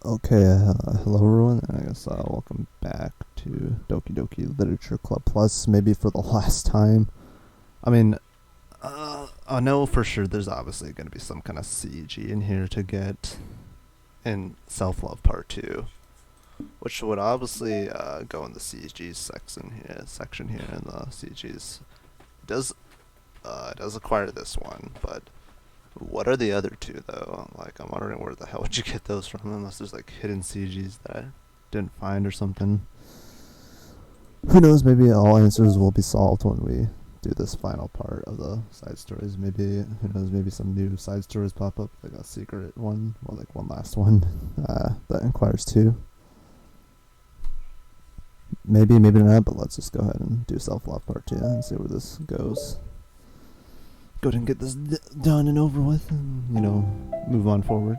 Okay, hello everyone, and I guess welcome back to Doki Literature Club Plus, maybe for the last time. I mean, I know for sure there's obviously going to be some kind of CG in here to get in Self-Love Part 2, which would obviously go in the CG section here in the CGs. It does acquire this one, but what are the other two though? Like, I'm wondering where the hell would you get those from, unless there's like hidden CGs that I didn't find or something. Who knows? Maybe all answers will be solved when we do this final part of the side stories. Maybe, who knows? Maybe some new side stories pop up, like a secret one, or like one last one that inquires two. Maybe not. But let's just go ahead and do self-love part 2 and see where this goes. Go ahead and get this done and over with, and move on forward.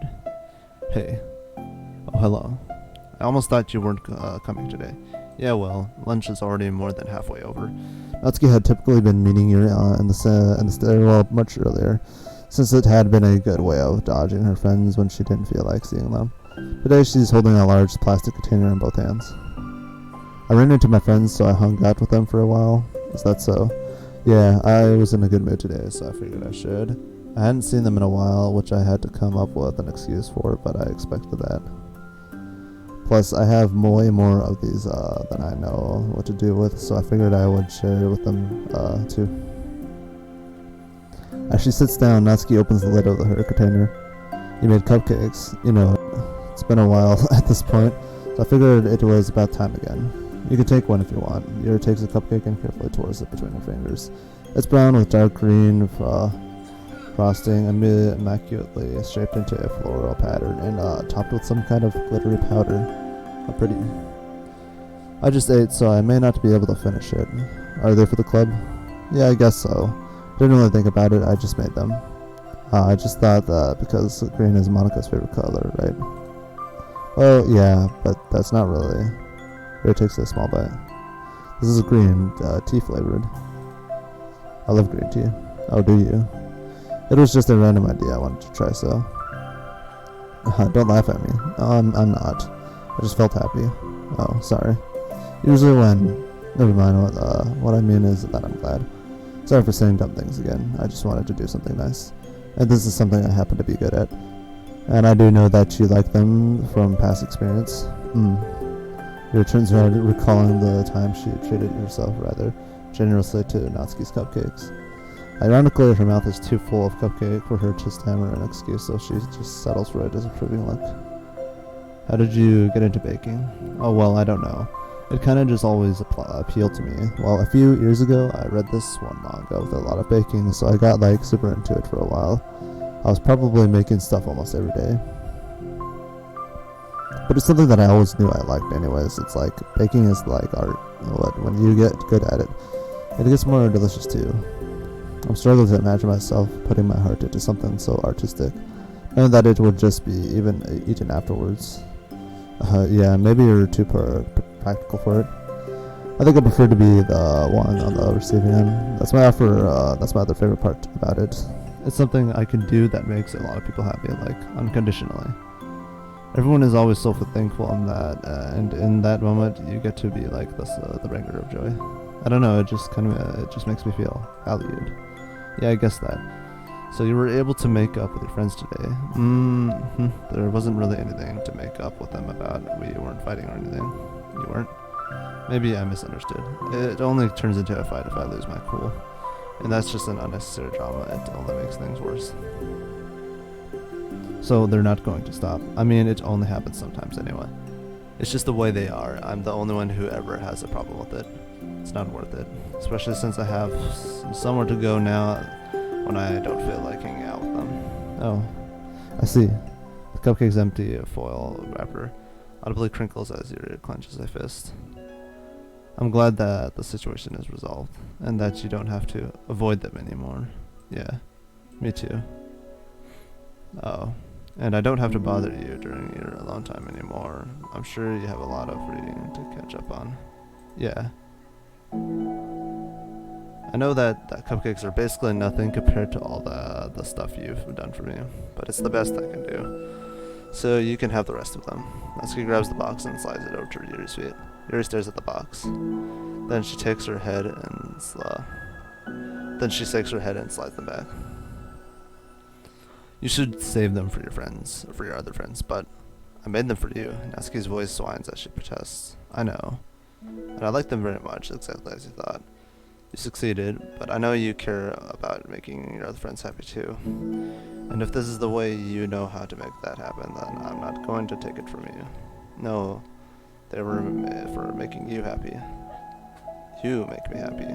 Hey. Oh, hello. I almost thought you weren't coming today. Yeah, well, lunch is already more than halfway over. Natsuki had typically been meeting you in the stairwell much earlier, since it had been a good way of dodging her friends when she didn't feel like seeing them. Today she's holding a large plastic container in both hands. I ran into my friends, so I hung out with them for a while. Is that so? Yeah, I was in a good mood today, so I figured I should. I hadn't seen them in a while, which I had to come up with an excuse for, but I expected that. Plus, I have way more of these than I know what to do with, so I figured I would share with them too. As she sits down, Natsuki opens the lid of her container. You made cupcakes. It's been a while at this point, so I figured it was about time again. You can take one if you want. Yuri takes a cupcake and carefully tours it between her fingers. It's brown with dark green frosting, immaculately shaped into a floral pattern, and topped with some kind of glittery powder. How pretty. I just ate, so I may not be able to finish it. Are they for the club? Yeah, I guess so. Didn't really think about it, I just made them. I just thought that because green is Monica's favorite color, right? Well, yeah, but that's not really. Here, takes a small bite. This is green, tea flavored. I love green tea. Oh, do you? It was just a random idea I wanted to try, so. Don't laugh at me. I'm not. I just felt happy. Oh, sorry. Usually when... Never mind, what I mean is that I'm glad. Sorry for saying dumb things again. I just wanted to do something nice. And this is something I happen to be good at. And I do know that you like them from past experience. Your turns around recalling the time she treated herself rather generously to Natsuki's cupcakes. Ironically, her mouth is too full of cupcake for her to stammer an excuse, so she just settles for a disapproving look. How did you get into baking? Oh, well, I don't know. It kind of just always appealed to me. Well, a few years ago, I read this one manga with a lot of baking, so I got super into it for a while. I was probably making stuff almost every day. But it's something that I always knew I liked anyways. It's like, baking is like art. When you get good at it, it gets more delicious too. I'm struggling to imagine myself putting my heart into something so artistic, and that it would just be even eaten afterwards. Yeah, maybe you're too practical for it. I think I prefer to be the one on the receiving end. That's my other favorite part about it. It's something I can do that makes a lot of people happy, like unconditionally. Everyone is always so thankful in that, and in that moment, you get to be like this, the bringer of joy. I don't know, it just makes me feel valued. Yeah, I guess that. So you were able to make up with your friends today. There wasn't really anything to make up with them about. We weren't fighting or anything. You weren't? Maybe I misunderstood. It only turns into a fight if I lose my cool. And that's just an unnecessary drama. It only makes things worse. So they're not going to stop. I mean, it only happens sometimes anyway. It's just the way they are. I'm the only one who ever has a problem with it. It's not worth it. Especially since I have somewhere to go now when I don't feel like hanging out with them. Oh, I see. The cupcake's empty foil wrapper audibly crinkles as Yuri clenches a fist. I'm glad that the situation is resolved, and that you don't have to avoid them anymore. Yeah, me too. Oh. And I don't have to bother you during your alone time anymore. I'm sure you have a lot of reading to catch up on. Yeah. I know that cupcakes are basically nothing compared to all the stuff you've done for me, but it's the best I can do. So you can have the rest of them. Natsuki grabs the box and slides it over to Yuri's feet. Yuri stares at the box. Then she shakes her head and slides them back. You should save them for your friends, or for your other friends, but I made them for you. Natsuki's voice whines as she protests. I know. And I like them very much, exactly as you thought. You succeeded, but I know you care about making your other friends happy too. And if this is the way you know how to make that happen, then I'm not going to take it from you. No, they were for making you happy. You make me happy.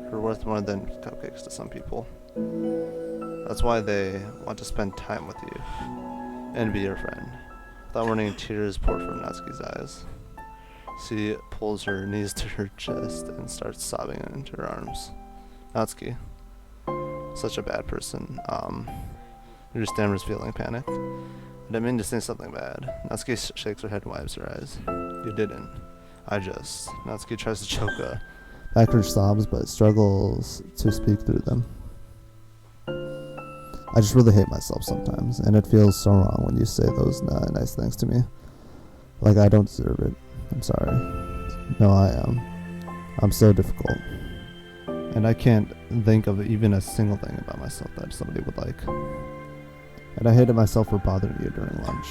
You're worth more than cupcakes to some people. That's why they want to spend time with you and be your friend. Without warning, tears pour from Natsuki's eyes. She pulls her knees to her chest and starts sobbing into her arms. Natsuki, such a bad person. Yuri stammers, feeling panicked. I didn't mean to say something bad. Natsuki shakes her head and wipes her eyes. You didn't. Natsuki tries to choke back her sobs, but struggles to speak through them. I just really hate myself sometimes, and it feels so wrong when you say those nice things to me. Like I don't deserve it. I'm sorry. No, I am. I'm so difficult. And I can't think of even a single thing about myself that somebody would like. And I hated myself for bothering you during lunch.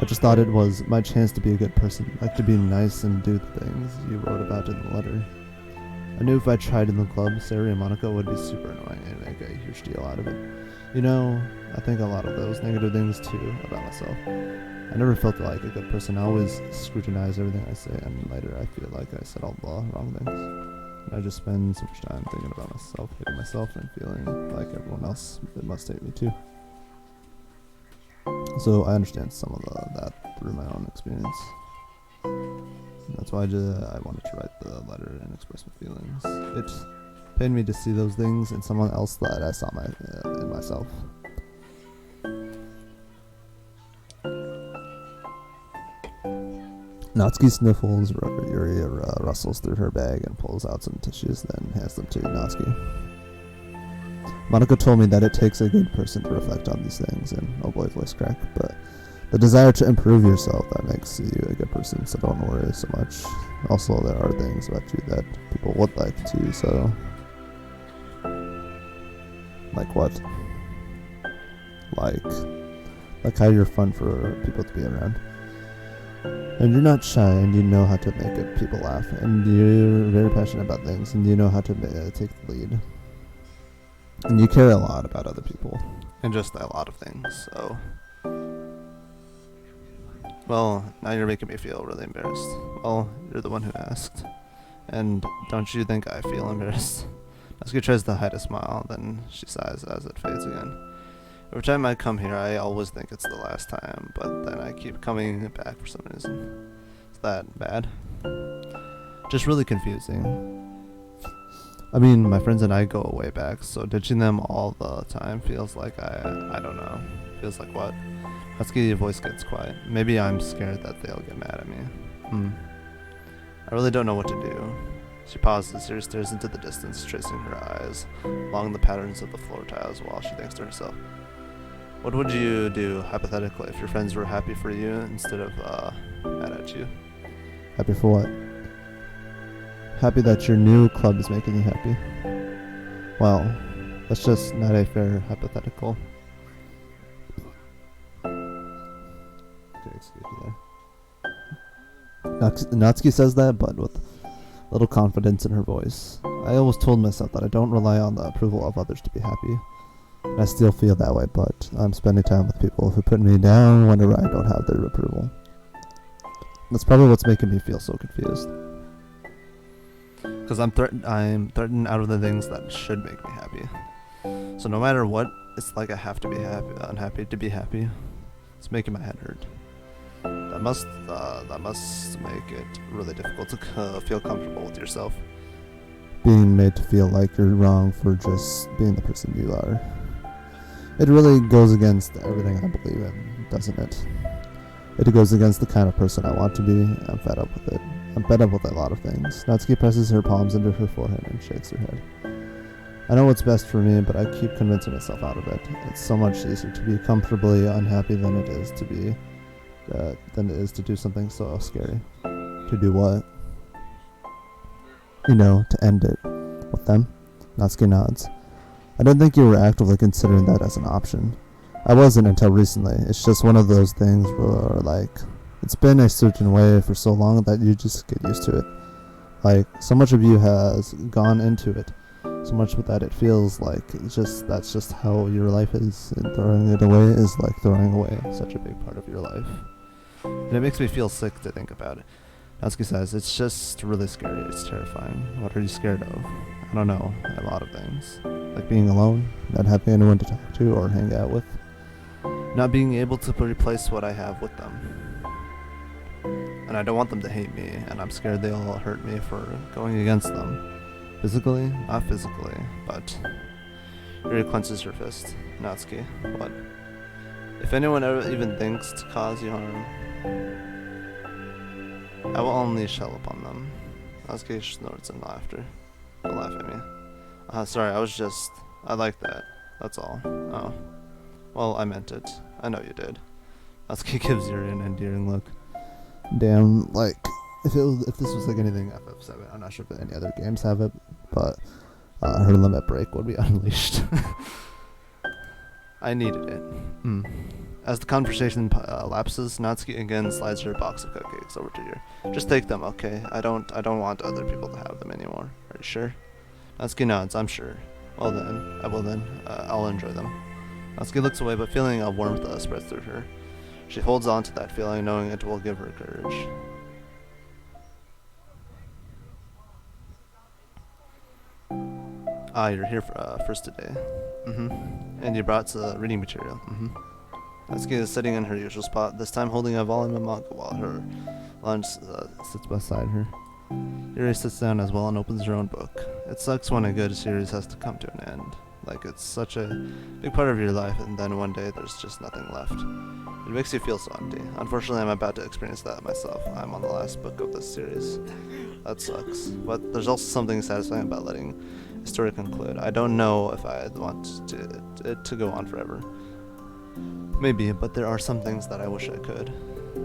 I just thought it was my chance to be a good person, like to be nice and do the things you wrote about in the letter. I knew if I tried in the club, Sari and Monica would be super annoying and make a huge deal out of it. You know, I think a lot of those negative things too about myself. I never felt like a good person. I always scrutinize everything I say, and later I feel like I said all the wrong things. And I just spend so much time thinking about myself, hating myself, and feeling like everyone else must hate me too. So I understand some of that through my own experience. And that's why I wanted to write the letter and express my feelings. It pained me to see those things in someone else that I saw in myself. Natsuki sniffles, Yuri rustles through her bag and pulls out some tissues, then hands them to Natsuki. Monica told me that it takes a good person to reflect on these things, and oh boy, voice crack, but the desire to improve yourself that makes you a good person, so don't worry so much. Also, there are things about you that people would like to, so... Like what? Like how you're fun for people to be around. And you're not shy, and you know how to make people laugh, and you're very passionate about things, and you know how to take the lead. And you care a lot about other people, and just a lot of things, so... Well, now you're making me feel really embarrassed. Well, you're the one who asked. And don't you think I feel embarrassed? Natsuki tries to hide a smile, then she sighs as it fades again. Every time I come here, I always think it's the last time, but then I keep coming back for some reason. Is that bad? Just really confusing. I mean, my friends and I go way back, so ditching them all the time feels like I don't know. Feels like what? Natsuki's voice gets quiet. Maybe I'm scared that they'll get mad at me. I really don't know what to do. She pauses, Yuri stares into the distance, tracing her eyes along the patterns of the floor tiles while she thinks to herself. What would you do, hypothetically, if your friends were happy for you instead of, mad at you? Happy for what? Happy that your new club is making you happy. Well, that's just not a fair hypothetical. Okay, excuse me there. Natsuki says that, but with little confidence in her voice. I always told myself that I don't rely on the approval of others to be happy. And I still feel that way, but I'm spending time with people who put me down whenever I don't have their approval. That's probably what's making me feel so confused. Because I'm threatened out of the things that should make me happy. So no matter what, it's like I have to be unhappy to be happy. It's making my head hurt. That must make it really difficult to feel comfortable with yourself. Being made to feel like you're wrong for just being the person you are. It really goes against everything I believe in, doesn't it? It goes against the kind of person I want to be. I'm fed up with it. I'm fed up with a lot of things. Natsuki presses her palms into her forehead and shakes her head. I know what's best for me, but I keep convincing myself out of it. It's so much easier to be comfortably unhappy than it is to be than it is to do something so scary. To do what? You know, to end it with them. Natsuki nods. I didn't think you were actively considering that as an option. I wasn't until recently. It's just one of those things where, like, it's been a certain way for so long that you just get used to it. Like, so much of you has gone into it. So much that it feels like that's just how your life is, and throwing it away is like throwing away such a big part of your life. And it makes me feel sick to think about it. Natsuki says, it's just really scary, it's terrifying. What are you scared of? I don't know, a lot of things. Like being alone, not having anyone to talk to or hang out with. Not being able to replace what I have with them. And I don't want them to hate me, and I'm scared they'll hurt me for going against them. Physically? Not physically, but... Yuri clenches her fist. Natsuki, what? If anyone ever even thinks to cause you harm, I will only shell upon them. Natsuki snorts in laughter. Don't laugh at me. Sorry, I like that. That's all. Oh. Well, I meant it. I know you did. Natsuki gives Yuri an endearing look. Damn, like, if this was like anything FF7, I'm not sure if any other games have it, but her limit break would be unleashed. I needed it. As the conversation lapses, Natsuki again slides her box of cupcakes over to you. Just take them, okay? I don't want other people to have them anymore. Are you sure? Natsuki nods. I'm sure. Well then, I will then. I'll enjoy them. Natsuki looks away, but feeling a warmth spreads through her. She holds on to that feeling, knowing it will give her courage. Ah, you're here first today. And you brought reading material. Natsuki is sitting in her usual spot, this time holding a volume of manga while her lunch sits beside her. Yuri sits down as well and opens her own book. It sucks when a good series has to come to an end. Like, it's such a big part of your life, and then one day there's just nothing left. It makes you feel so empty. Unfortunately, I'm about to experience that myself. I'm on the last book of this series. That sucks. But there's also something satisfying about letting a story conclude. I don't know if I'd want it to go on forever. Maybe, but there are some things that I wish I could.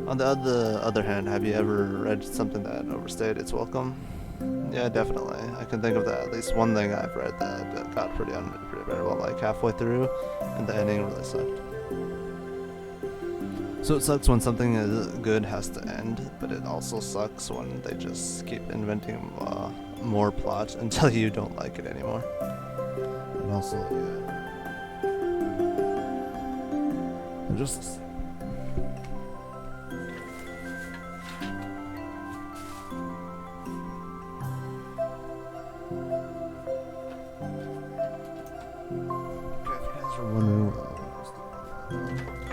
On the other hand, have you ever read something that overstayed its welcome? Yeah, definitely. I can think of that. At least one thing I've read that got pretty unbearable, like halfway through, and the ending really sucked. So it sucks when something good has to end, but it also sucks when they just keep inventing more plot until you don't like it anymore. And also, yeah. Just...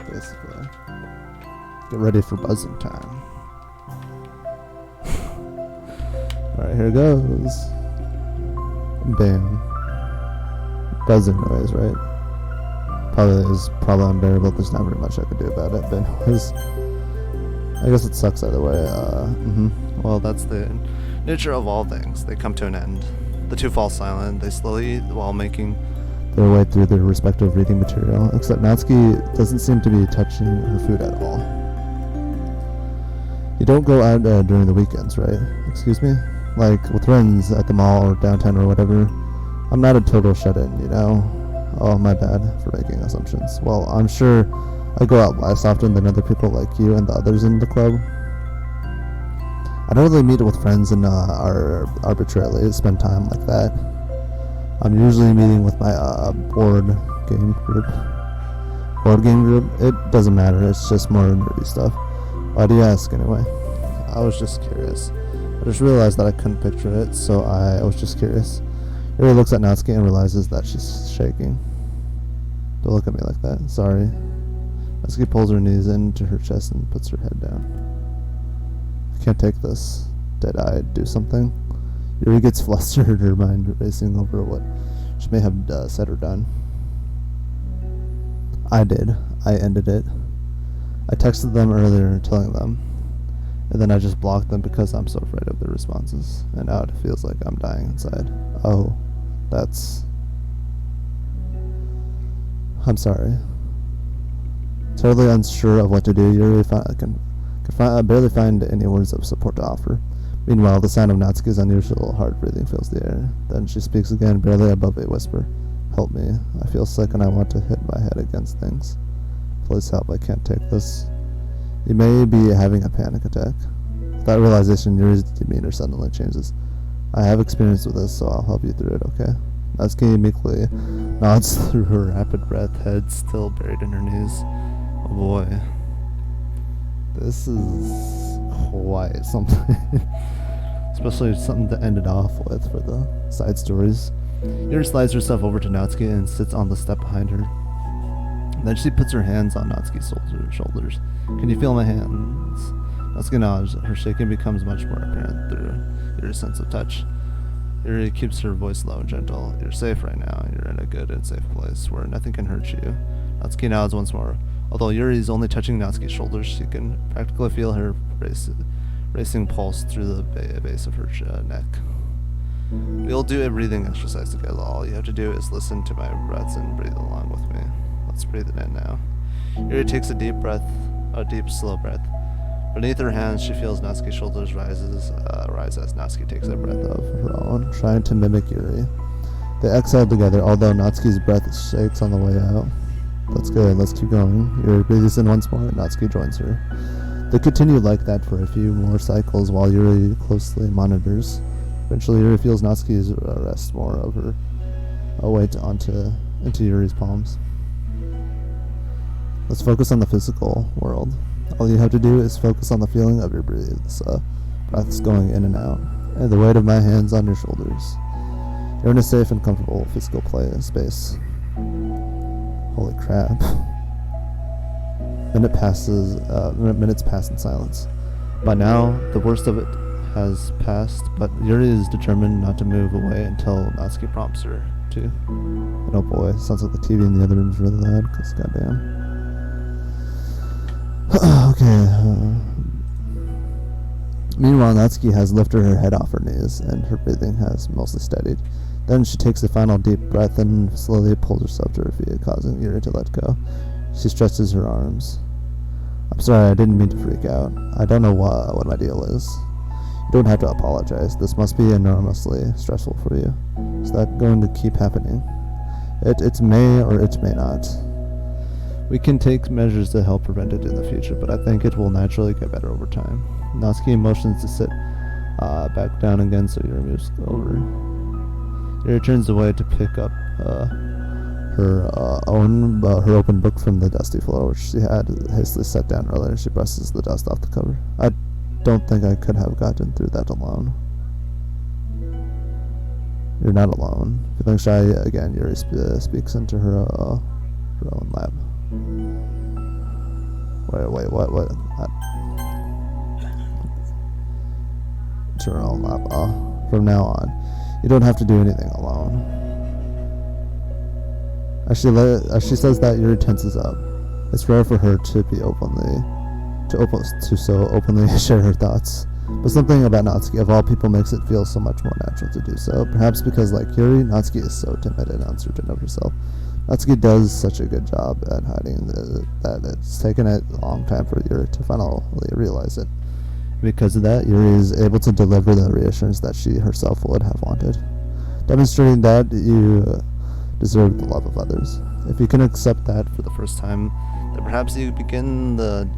basically, get ready for buzzing time. Alright, here goes. Bam. Buzzing noise, right? Probably unbearable. There's not very much I could do about it, but anyways, I guess it sucks either way. Well, that's the nature of all things. They come to an end. The two fall silent. They slowly eat while making their way through their respective reading material, except Natsuki doesn't seem to be touching her food at all. You don't go out during the weekends, right? Excuse me? Like, with friends at the mall or downtown or whatever. I'm not a total shut-in, you know? Oh, my bad for making assumptions. Well, I'm sure I go out less often than other people like you and the others in the club. I don't really meet with friends and arbitrarily spend time like that. I'm usually meeting with my board game group. It doesn't matter, it's just more nerdy stuff. Why do you ask anyway? I was just curious. I just realized that I couldn't picture it, so I was just curious. Yuri looks at Natsuki and realizes that she's shaking. Don't look at me like that, sorry. Natsuki pulls her knees into her chest and puts her head down. I can't take this. Did I do something? Yuri gets flustered, her mind racing over what she may have said or done. I did. I ended it. I texted them earlier telling them, and then I just blocked them because I'm so afraid of their responses, and now it feels like I'm dying inside. Oh, that's... I'm sorry. Totally unsure of what to do, Yuri barely find any words of support to offer. Meanwhile, the sound of Natsuki's unusual hard breathing fills the air. Then she speaks again, barely above a whisper. Help me. I feel sick and I want to hit my head against things. Please help, I can't take this. You may be having a panic attack. With that realization, Yuri's demeanor suddenly changes. I have experience with this, so I'll help you through it, okay? Natsuki meekly nods through her rapid breath, head still buried in her knees. Oh boy. This is quite something. Especially something to end it off with for the side stories. Yuri slides herself over to Natsuki and sits on the step behind her. Then she puts her hands on Natsuki's shoulders. Can you feel my hands? Natsuki nods. Her shaking becomes much more apparent through Yuri's sense of touch. Yuri keeps her voice low and gentle. You're safe right now. You're in a good and safe place where nothing can hurt you. Natsuki nods once more. Although Yuri is only touching Natsuki's shoulders, she can practically feel her racing pulse through the base of her neck. We'll do a breathing exercise together. All you have to do is listen to my breaths and breathe along with me. Let's breathe it in now. Yuri takes a deep, slow breath. Beneath her hands, she feels Natsuki's shoulders rise as Natsuki takes a breath of her own, trying to mimic Yuri. They exhale together, although Natsuki's breath shakes on the way out. That's good, let's keep going. Yuri breathes in once more, and Natsuki joins her. They continue like that for a few more cycles while Yuri closely monitors. Eventually, Yuri feels Natsuki's rest more of her weight into Yuri's palms. Let's focus on the physical world. All you have to do is focus on the feeling of your breaths going in and out, and the weight of my hands on your shoulders. You're in a safe and comfortable physical space. Holy crap. Minutes pass in silence. By now, the worst of it has passed, but Yuri is determined not to move away until Natsuki prompts her to. And oh boy, sounds like the TV in the other room is really loud, because goddamn. Okay. Meanwhile, Natsuki has lifted her head off her knees, and her breathing has mostly steadied. Then she takes a final deep breath and slowly pulls herself to her feet, causing Yuri to let go. She stretches her arms. I'm sorry, I didn't mean to freak out. I don't know what my deal is. You don't have to apologize. This must be enormously stressful for you. Is that going to keep happening? It may or it may not. We can take measures to help prevent it in the future, but I think it will naturally get better over time. Natsuki motions to sit back down again, so Yuri moves over. Yuri turns away to pick up her open book from the dusty floor, which she had hastily set down earlier. She brushes the dust off the cover. I don't think I could have gotten through that alone. You're not alone. Feeling shy again, Yuri speaks into her own lap. Wait, what? To her own lap. From now on, you don't have to do anything alone. As she says that, Yuri tenses up. It's rare for her to be so openly share her thoughts. But something about Natsuki, of all people, makes it feel so much more natural to do so. Perhaps because, like Yuri, Natsuki is so timid and uncertain of herself. Natsuki does such a good job at hiding that it's taken a long time for Yuri to finally realize it. Because of that, Yuri is able to deliver the reassurance that she herself would have wanted, demonstrating that you deserve the love of others. If you can accept that for the first time, then perhaps you begin the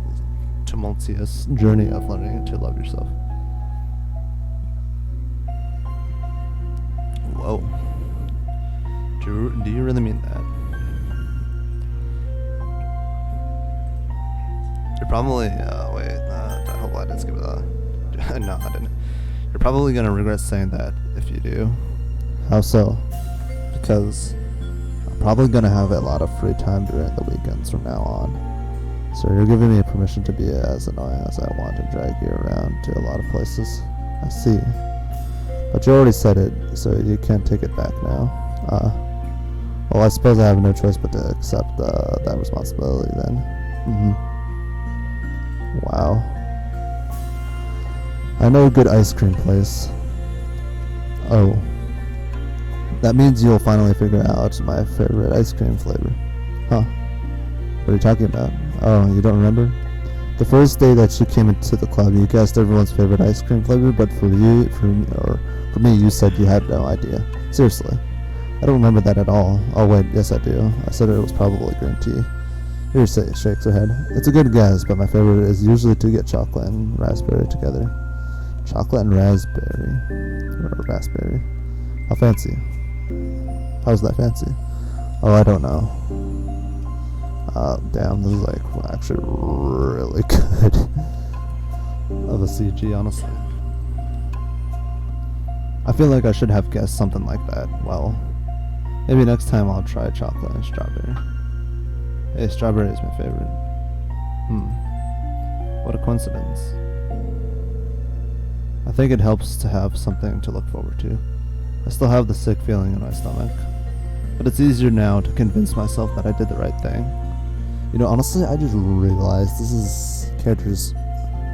tumultuous journey of learning to love yourself. Whoa. Do you really mean that? You're probably, I hope I didn't skip that. No, I didn't. You're probably gonna regret saying that if you do. How so? Because I'm probably gonna have a lot of free time during the weekends from now on. So you're giving me permission to be as annoying as I want and drag you around to a lot of places. I see. But you already said it, so you can't take it back now. Well, I suppose I have no choice but to accept that responsibility then. Wow. I know a good ice cream place. Oh. That means you'll finally figure out my favorite ice cream flavor. Huh. What are you talking about? Oh, you don't remember? The first day that you came into the club, you guessed everyone's favorite ice cream flavor, but for me, you said you had no idea. Seriously. I don't remember that at all. Oh wait, yes I do. I said it was probably green tea. Here shakes her head. It's a good guess, but my favorite is usually to get chocolate and raspberry together. Chocolate and raspberry. Or raspberry. How fancy. How's that fancy? Oh, I don't know. Damn, this is like actually really good of a CG, honestly. I feel like I should have guessed something like that. Well, maybe next time I'll try chocolate and strawberry. Hey, strawberry is my favorite. What a coincidence. I think it helps to have something to look forward to. I still have the sick feeling in my stomach, but it's easier now to convince myself that I did the right thing. You know, honestly, I just realized this character's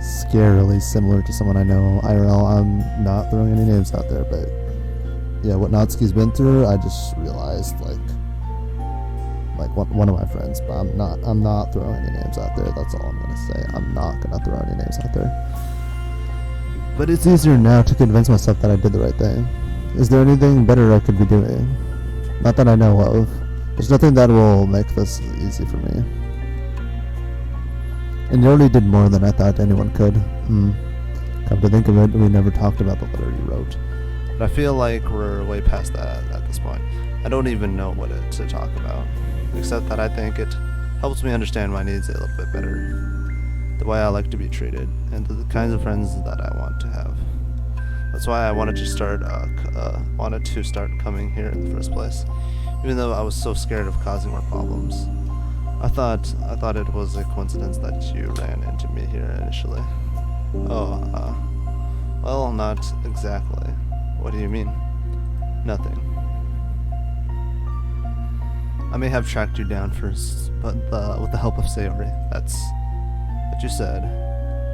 scarily similar to someone I know IRL. I'm not throwing any names out there, but yeah, what Natsuki's been through, I just realized, like one of my friends, but I'm not throwing any names out there. That's all I'm gonna say. I'm not gonna throw any names out there. But it's easier now to convince myself that I did the right thing. Is there anything better I could be doing? Not that I know of. There's nothing that will make this easy for me. And you already did more than I thought anyone could. Come to think of it, we never talked about the letter you wrote. But I feel like we're way past that at this point. I don't even know what to talk about, except that I think it helps me understand my needs a little bit better, the way I like to be treated, and the kinds of friends that I want to have. That's why I wanted to start coming here in the first place, even though I was so scared of causing more problems. I thought it was a coincidence that you ran into me here initially. Well, not exactly. What do you mean? Nothing. I may have tracked you down first, but with the help of Sayori. That's what you said.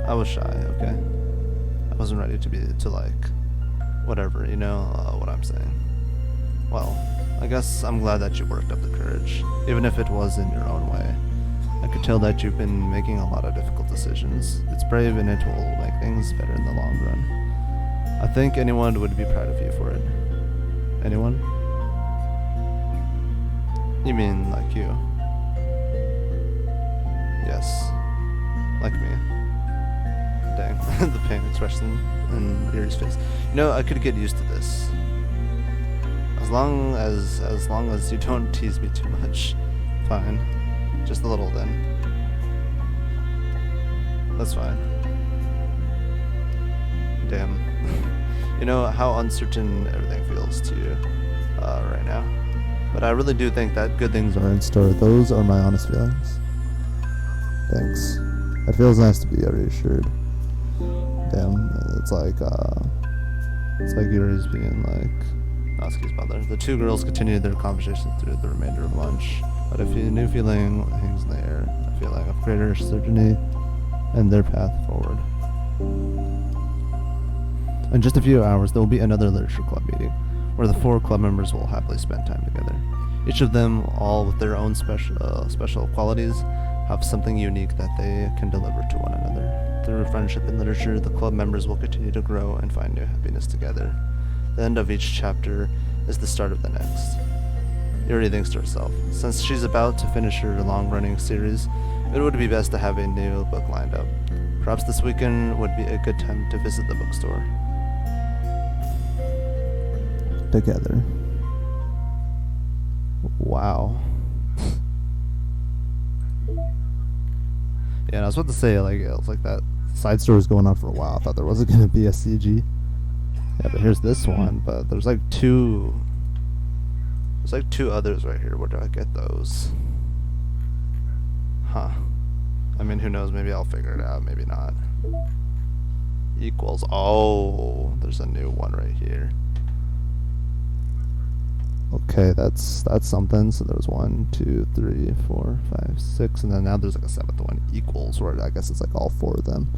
I was shy, okay? I wasn't ready to whatever, you know what I'm saying. Well, I guess I'm glad that you worked up the courage, even if it was in your own way. I could tell that you've been making a lot of difficult decisions. It's brave and it will make things better in the long run. I think anyone would be proud of you for it. Anyone? You mean like you? Yes. Like me. Dang, the pain expression in Yuri's face. You know, I could get used to this. As long as you don't tease me too much. Fine. Just a little then. That's fine. Damn. You know how uncertain everything feels to you right now. But I really do think that good things are in store. Those are my honest feelings. Thanks. It feels nice to be reassured. Damn, it's like Yuri's being like Natsuki's mother. The two girls continued their conversation through the remainder of lunch, but a new feeling hangs in the air. A feeling of greater certainty and their path forward. In just a few hours, there will be another literature club meeting, where the 4 club members will happily spend time together. Each of them, all with their own special qualities, have something unique that they can deliver to one another. Through friendship and literature, the club members will continue to grow and find new happiness together. The end of each chapter is the start of the next. Yuri thinks to herself, since she's about to finish her long-running series, it would be best to have a new book lined up. Perhaps this weekend would be a good time to visit the bookstore. Together. Wow. Yeah, and I was about to say, it was like that side story was going on for a while. I thought there wasn't going to be a CG. Yeah, but here's this one, but there's like two others right here. Where do I get those? Huh. I mean, who knows? Maybe I'll figure it out. Maybe not. Equals. Oh, there's a new one right here. Okay, that's something. So there's 1, 2, 3, 4, 5, 6, and then now there's like a 7th one. Equals, where I guess it's like all 4 of them.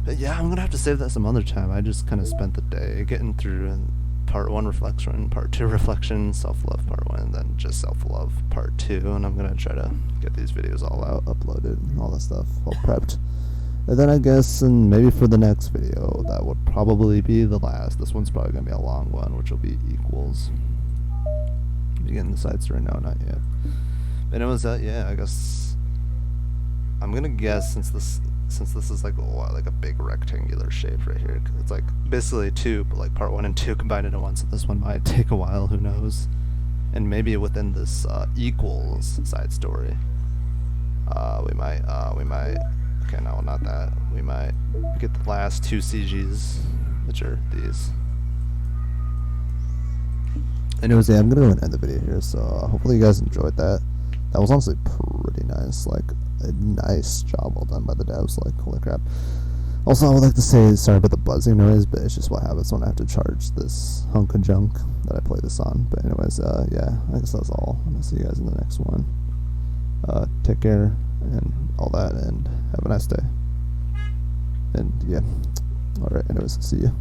But yeah, I'm gonna have to save that some other time. I just kind of spent the day getting through and part 1 reflection, part 2 reflection, self-love part 1, and then just self-love part 2. And I'm gonna try to get these videos all out, uploaded, and all that stuff, all prepped. And then I guess, and maybe for the next video, that would probably be the last. This one's probably gonna be a long one, which will be equals. You getting the side story? No, not yet. And it was yeah, I guess I'm gonna guess since this is like a big rectangular shape right here, it's like basically 2, but like part 1 and 2 combined into 1. So this one might take a while, who knows? And maybe within this equals side story, we might. Okay, no, not that. We might get the last 2 CGs, which are these. Anyways, yeah, I'm gonna go and end the video here. So hopefully you guys enjoyed that. That was honestly pretty nice. Like, a nice job well done by the devs. Like, holy crap. Also, I would like to say sorry about the buzzing noise, but it's just what happens when I have to charge this hunk of junk that I play this on. But anyways, yeah, I guess that's all. I'm gonna see you guys in the next one. Take care and all that, and have a nice day. And yeah, all right. Anyways, see you.